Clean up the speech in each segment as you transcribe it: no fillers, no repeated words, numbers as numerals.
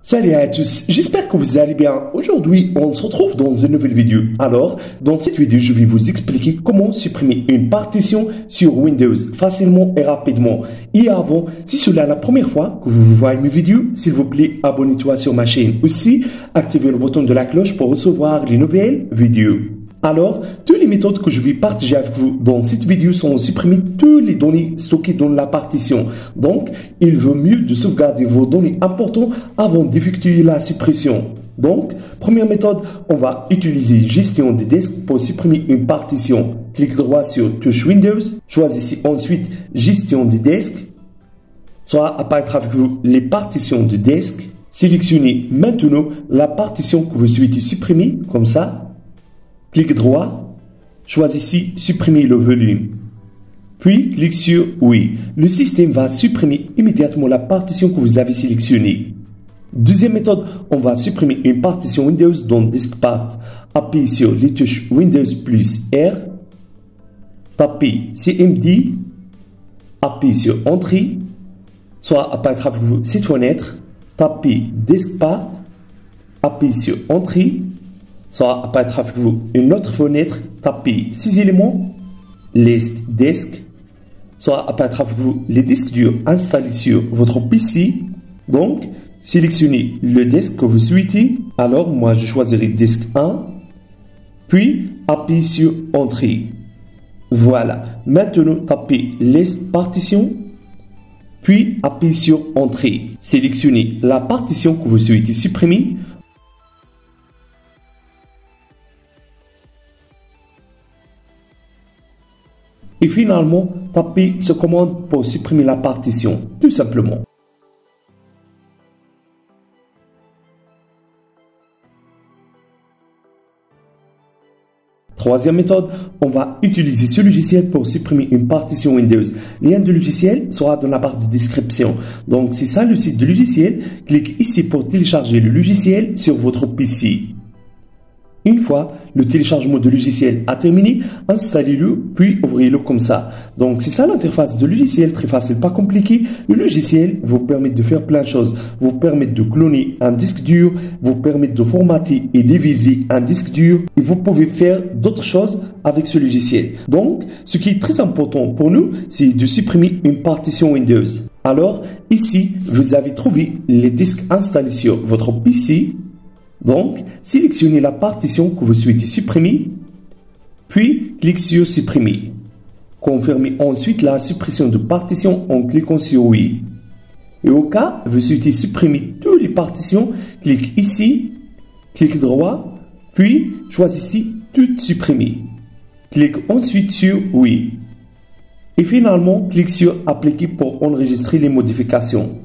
Salut à tous, j'espère que vous allez bien. Aujourd'hui, on se retrouve dans une nouvelle vidéo. Alors, dans cette vidéo, je vais vous expliquer comment supprimer une partition sur Windows facilement et rapidement. Et avant, si c'est la première fois que vous voyez mes vidéos, s'il vous plaît, abonnez-toi sur ma chaîne. Aussi, activez le bouton de la cloche pour recevoir les nouvelles vidéos. Alors, toutes les méthodes que je vais partager avec vous dans cette vidéo sont supprimer toutes les données stockées dans la partition. Donc, il vaut mieux de sauvegarder vos données importantes avant d'effectuer la suppression. Donc, première méthode, on va utiliser gestion des disques pour supprimer une partition. Clique droit sur touche Windows, choisissez ensuite gestion des disques. Soit apparaître avec vous les partitions de disques. Sélectionnez maintenant la partition que vous souhaitez supprimer, comme ça. Clique droit, choisissez supprimer le volume. Puis, clique sur oui. Le système va supprimer immédiatement la partition que vous avez sélectionnée. Deuxième méthode, on va supprimer une partition Windows dans DiskPart. Appuyez sur les touches Windows plus R. Tapez CMD. Appuyez sur Entrée. Soit apparaître avec vous cette fenêtre. Tapez DiskPart. Appuyez sur Entrée. Soit apparaîtra avec vous une autre fenêtre, tapez 6 éléments, list disk, soit apparaîtra avec vous les disques durs installés sur votre PC. Donc, sélectionnez le disque que vous souhaitez. Alors, moi, je choisirai disque 1, puis appuyez sur Entrée. Voilà. Maintenant, tapez list partition, puis appuyez sur Entrée. Sélectionnez la partition que vous souhaitez supprimer. Et finalement, tapez ce commande pour supprimer la partition, tout simplement. Troisième méthode, on va utiliser ce logiciel pour supprimer une partition Windows. Le lien du logiciel sera dans la barre de description. Donc, c'est ça le site du logiciel. Cliquez ici pour télécharger le logiciel sur votre PC. Une fois le téléchargement du logiciel a terminé, installez-le puis ouvrez-le comme ça. Donc c'est ça l'interface du logiciel, très facile, pas compliqué. Le logiciel vous permet de faire plein de choses. Vous permet de cloner un disque dur, vous permet de formater et diviser un disque dur et vous pouvez faire d'autres choses avec ce logiciel. Donc ce qui est très important pour nous, c'est de supprimer une partition Windows. Alors ici, vous avez trouvé les disques installés sur votre PC. Donc, sélectionnez la partition que vous souhaitez supprimer, puis cliquez sur supprimer. Confirmez ensuite la suppression de partition en cliquant sur oui. Et au cas où vous souhaitez supprimer toutes les partitions, cliquez ici, cliquez droit, puis choisissez toutes supprimer. Cliquez ensuite sur oui. Et finalement, cliquez sur appliquer pour enregistrer les modifications.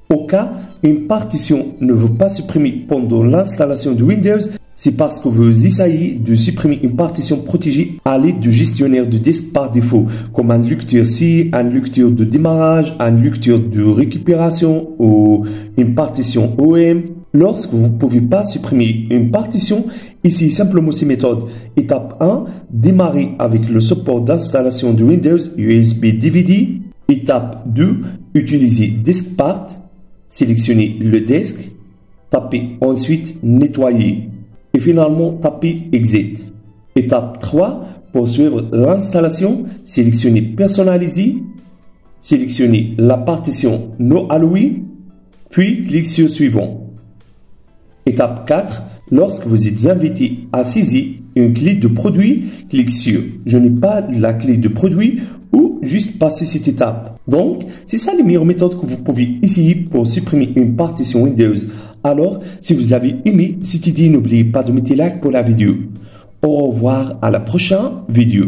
Au cas où une partition ne veut pas supprimer pendant l'installation de Windows, c'est parce que vous essayez de supprimer une partition protégée à l'aide du gestionnaire de disque par défaut, comme un lecteur C, un lecteur de démarrage, un lecteur de récupération ou une partition OM. Lorsque vous ne pouvez pas supprimer une partition, ici simplement ces méthodes. Étape 1, démarrer avec le support d'installation de Windows USB DVD. Étape 2, utiliser DiskPart. Sélectionnez le disque, tapez ensuite nettoyer et finalement tapez exit. Étape 3, pour suivre l'installation, sélectionnez personnaliser, sélectionnez la partition no allouée, puis cliquez sur suivant. Étape 4, lorsque vous êtes invité à saisir une clé de produit, cliquez sur je n'ai pas la clé de produit ou juste passer cette étape. Donc, c'est ça les meilleures méthodes que vous pouvez essayer pour supprimer une partition Windows. Alors, si vous avez aimé cette idée, n'oubliez pas de mettre like pour la vidéo. Au revoir à la prochaine vidéo.